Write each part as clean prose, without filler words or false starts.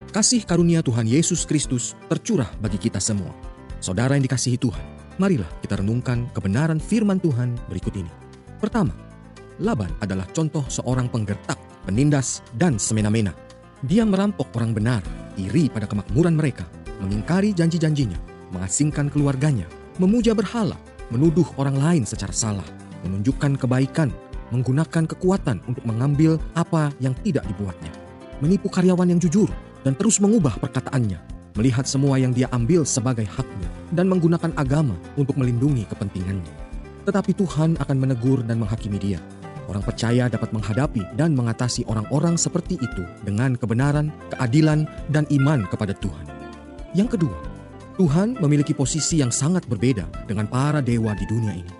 Kasih karunia Tuhan Yesus Kristus tercurah bagi kita semua. Saudara yang dikasihi Tuhan, marilah kita renungkan kebenaran firman Tuhan berikut ini. Pertama, Laban adalah contoh seorang penggertak, penindas, dan semena-mena. Dia merampok orang benar, iri pada kemakmuran mereka, mengingkari janji-janjinya, mengasingkan keluarganya, memuja berhala, menuduh orang lain secara salah, menunjukkan kebaikan, menggunakan kekuatan untuk mengambil apa yang tidak dibuatnya, menipu karyawan yang jujur, dan terus mengubah perkataannya, melihat semua yang dia ambil sebagai haknya, dan menggunakan agama untuk melindungi kepentingannya. Tetapi Tuhan akan menegur dan menghakimi dia. Orang percaya dapat menghadapi dan mengatasi orang-orang seperti itu dengan kebenaran, keadilan, dan iman kepada Tuhan. Yang kedua, Tuhan memiliki posisi yang sangat berbeda dengan para dewa di dunia ini.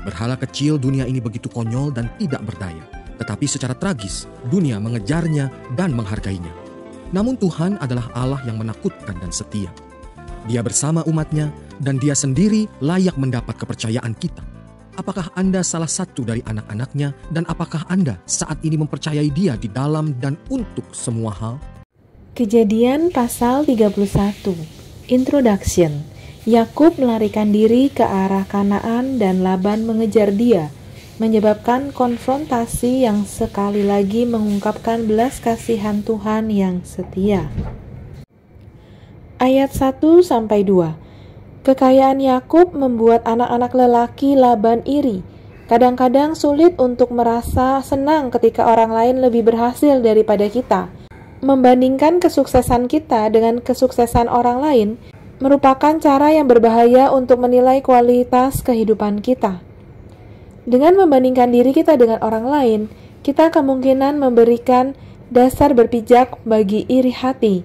Berhala kecil dunia ini begitu konyol dan tidak berdaya, tetapi secara tragis dunia mengejarnya dan menghargainya. Namun Tuhan adalah Allah yang menakutkan dan setia. Dia bersama umatnya dan dia sendiri layak mendapat kepercayaan kita. Apakah Anda salah satu dari anak-anaknya dan apakah Anda saat ini mempercayai dia di dalam dan untuk semua hal? Kejadian pasal 31. Introduction. Yakub melarikan diri ke arah Kanaan dan Laban mengejar dia, menyebabkan konfrontasi yang sekali lagi mengungkapkan belas kasihan Tuhan yang setia. Ayat 1-2. Kekayaan Yakub membuat anak-anak lelaki Laban iri. Kadang-kadang sulit untuk merasa senang ketika orang lain lebih berhasil daripada kita. Membandingkan kesuksesan kita dengan kesuksesan orang lain merupakan cara yang berbahaya untuk menilai kualitas kehidupan kita. Dengan membandingkan diri kita dengan orang lain, kita kemungkinan memberikan dasar berpijak bagi iri hati.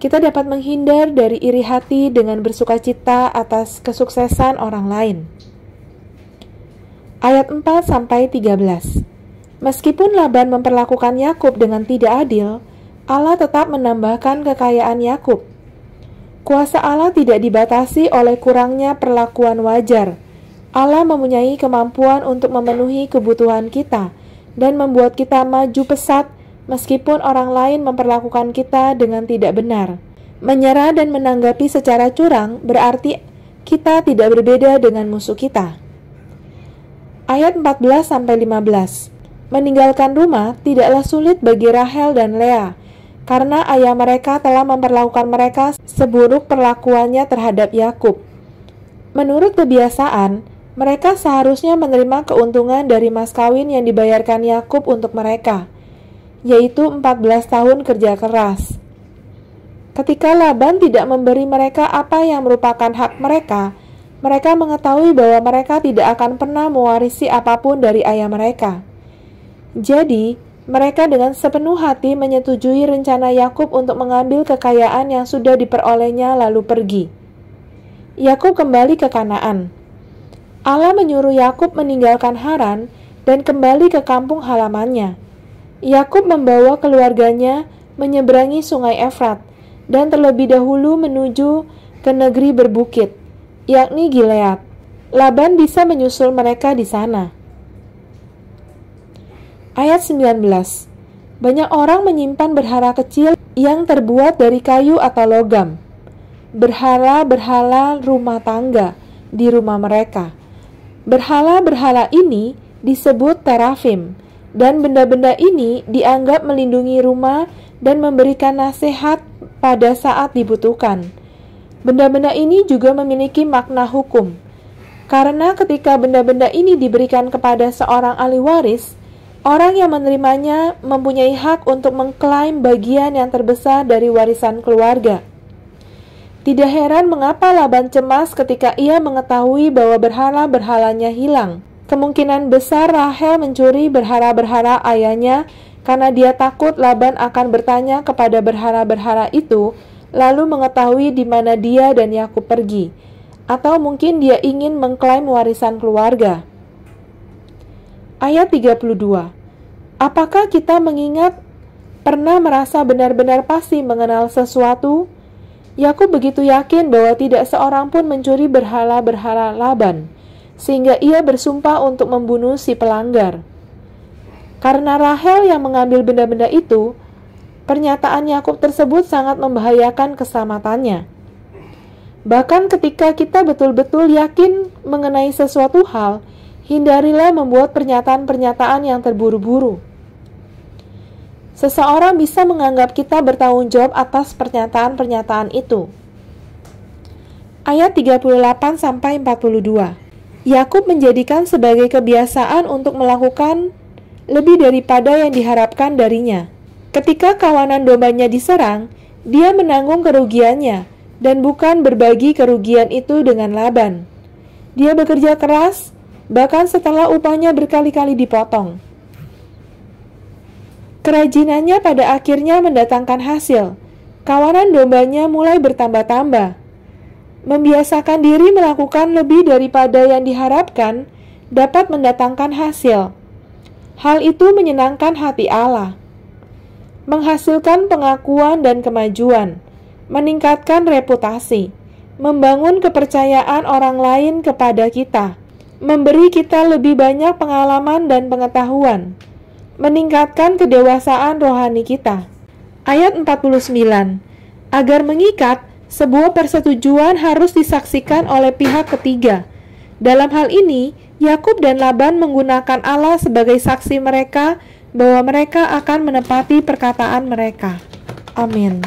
Kita dapat menghindar dari iri hati dengan bersukacita atas kesuksesan orang lain. Ayat 4-13. Meskipun Laban memperlakukan Yakub dengan tidak adil, Allah tetap menambahkan kekayaan Yakub. Kuasa Allah tidak dibatasi oleh kurangnya perlakuan wajar. Allah mempunyai kemampuan untuk memenuhi kebutuhan kita dan membuat kita maju pesat meskipun orang lain memperlakukan kita dengan tidak benar. Menyerah dan menanggapi secara curang berarti kita tidak berbeda dengan musuh kita. Ayat 14-15. Meninggalkan rumah tidaklah sulit bagi Rahel dan Lea, karena ayah mereka telah memperlakukan mereka seburuk perlakuannya terhadap Yakub. Menurut kebiasaan, mereka seharusnya menerima keuntungan dari mas kawin yang dibayarkan Yakub untuk mereka, yaitu 14 tahun kerja keras. Ketika Laban tidak memberi mereka apa yang merupakan hak mereka, mereka mengetahui bahwa mereka tidak akan pernah mewarisi apapun dari ayah mereka. Jadi, mereka dengan sepenuh hati menyetujui rencana Yakub untuk mengambil kekayaan yang sudah diperolehnya lalu pergi. Yakub kembali ke Kanaan. Allah menyuruh Yakub meninggalkan Haran dan kembali ke kampung halamannya. Yakub membawa keluarganya menyeberangi sungai Efrat dan terlebih dahulu menuju ke negeri berbukit, yakni Gilead. Laban bisa menyusul mereka di sana. Ayat 19. Banyak orang menyimpan berhala kecil yang terbuat dari kayu atau logam. Berhala-berhala rumah tangga di rumah mereka. Berhala-berhala ini disebut terafim, dan benda-benda ini dianggap melindungi rumah dan memberikan nasihat pada saat dibutuhkan. Benda-benda ini juga memiliki makna hukum, karena ketika benda-benda ini diberikan kepada seorang ahli waris, orang yang menerimanya mempunyai hak untuk mengklaim bagian yang terbesar dari warisan keluarga. Tidak heran mengapa Laban cemas ketika ia mengetahui bahwa berhala-berhalanya hilang. Kemungkinan besar Rahel mencuri berhala-berhala ayahnya karena dia takut Laban akan bertanya kepada berhala-berhala itu, lalu mengetahui di mana dia dan Yakub pergi. Atau mungkin dia ingin mengklaim warisan keluarga. Ayat 32. Apakah kita mengingat pernah merasa benar-benar pasti mengenal sesuatu? Yakub begitu yakin bahwa tidak seorang pun mencuri berhala-berhala Laban, sehingga ia bersumpah untuk membunuh si pelanggar. Karena Rahel yang mengambil benda-benda itu, Pernyataan Yakub tersebut sangat membahayakan keselamatannya. Bahkan ketika kita betul-betul yakin mengenai sesuatu hal, hindarilah membuat pernyataan-pernyataan yang terburu-buru. Seseorang bisa menganggap kita bertanggung jawab atas pernyataan-pernyataan itu. Ayat 38-42. Yakub menjadikan sebagai kebiasaan untuk melakukan lebih daripada yang diharapkan darinya. Ketika kawanan dombanya diserang, dia menanggung kerugiannya dan bukan berbagi kerugian itu dengan Laban. Dia bekerja keras, bahkan setelah upahnya berkali-kali dipotong. Kerajinannya pada akhirnya mendatangkan hasil. Kawanan dombanya mulai bertambah-tambah. Membiasakan diri melakukan lebih daripada yang diharapkan dapat mendatangkan hasil. Hal itu menyenangkan hati Allah, menghasilkan pengakuan dan kemajuan, meningkatkan reputasi, membangun kepercayaan orang lain kepada kita, memberi kita lebih banyak pengalaman dan pengetahuan, meningkatkan kedewasaan rohani kita. Ayat 49. Agar mengikat, sebuah persetujuan harus disaksikan oleh pihak ketiga. Dalam hal ini, Yakub dan Laban menggunakan Allah sebagai saksi mereka bahwa mereka akan menepati perkataan mereka. Amin.